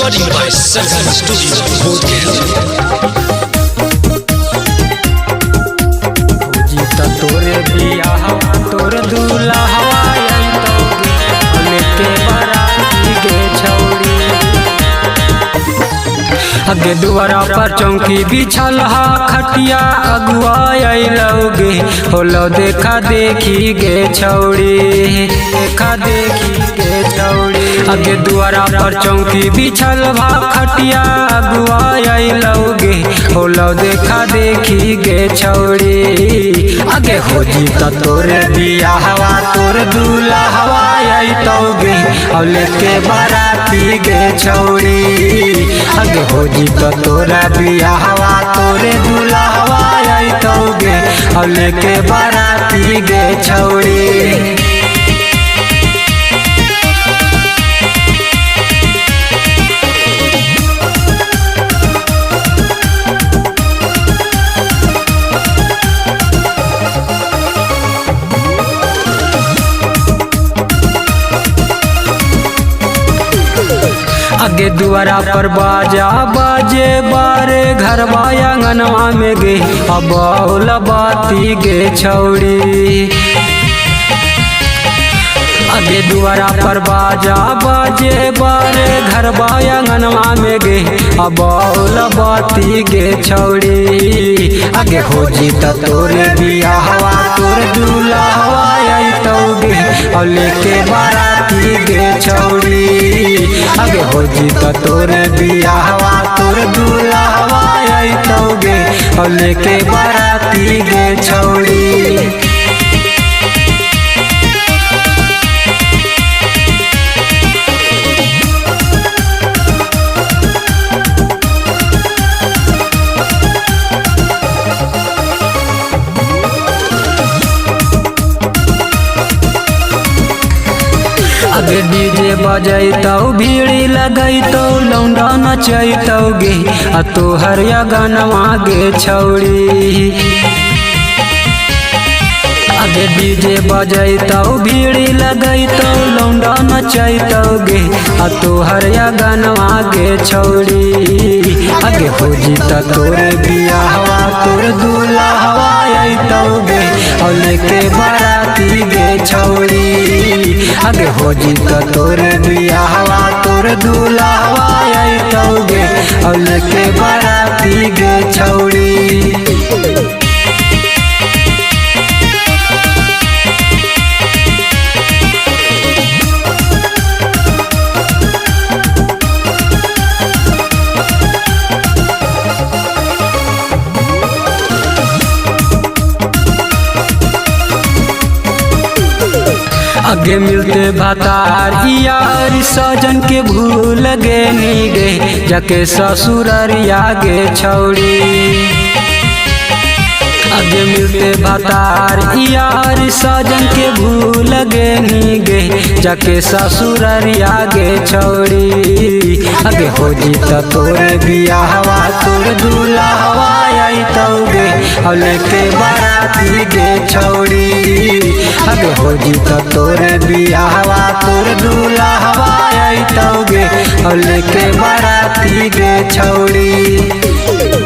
Recording by Sargam Studio, जीता तोरे बियाह तोर दूल्हा हवाई तो लेके बाराती गे छौड़ी। अगे दुआरा पर चौकी बिछल हा खटिया अगुआ अइलौगे होलो देखा देखी गे छौड़ी, देखा देखी गे छौड़ी। अगे दुआरा पर चौकी बिछल भा खटिया अगुआ अइलौगे होलो देखा देखी गे छौड़ी। अगे हो जीता तोरे बियाहवा तोर दूल्हा हवाई तौगे और लेके बाराती गे छौड़ी। अगे हो जीता तोरा बियाहवा तोरे दूल्हा हवाई तौगे और लेके बाराती गे छौड़ी। अगे दुआरा पर बाजा बाजे बारे घर आंगनवा में गे अब बाती गे छौड़ी। अगे दुआरा पर बाजा बाजे बारे घर आंगनवा में गे अब बाती गे छौड़ी। आगे हो जीता तोरे बियाहवा तोर दूल्हा हवाई तौगे और लेके बाराती गे छौड़ी। आगे हो जीता तोरे बियाहवा तोर दूल्हा हवाई तौगे और लेके बाराती गे छौड़ी। अगे डीजे बजैतौ भीड़ी लगैतौ लौंडा नचैतौ गे आ तोहर या गानवा गे छौड़ी। अगे डीजे बजैतौ भीड़ी लगैतौ लौंडा नचैतौ गे आ तोहर या गानवा गे छौड़ी। आगे हो जीता तोरे बियाहवा तोर दूल्हा हवाई तौगे और लेके बाराती गे छौड़ी। आगे हो जीता तोरे बियाहवा तोर दूल्हा हवाई तौगे और लेके बाराती गे छौड़ी। अगे मिलते भतार यार सजन के भूल गे नी गे जाके ससुररिया गे छौड़ी। अगे मिलते भतार यार सजन के भूल गे नी गे जाके ससुररिया गे छौड़ी। आगे हो जीता तोरे बियाहवा तोर दूल्हा हवाई तौगे और लेके बाराती गे छौड़ी। आगे हो जीता तोरे बियाहवा तोर दूल्हा हवाई तौगे और लेके बाराती गे छौड़ी।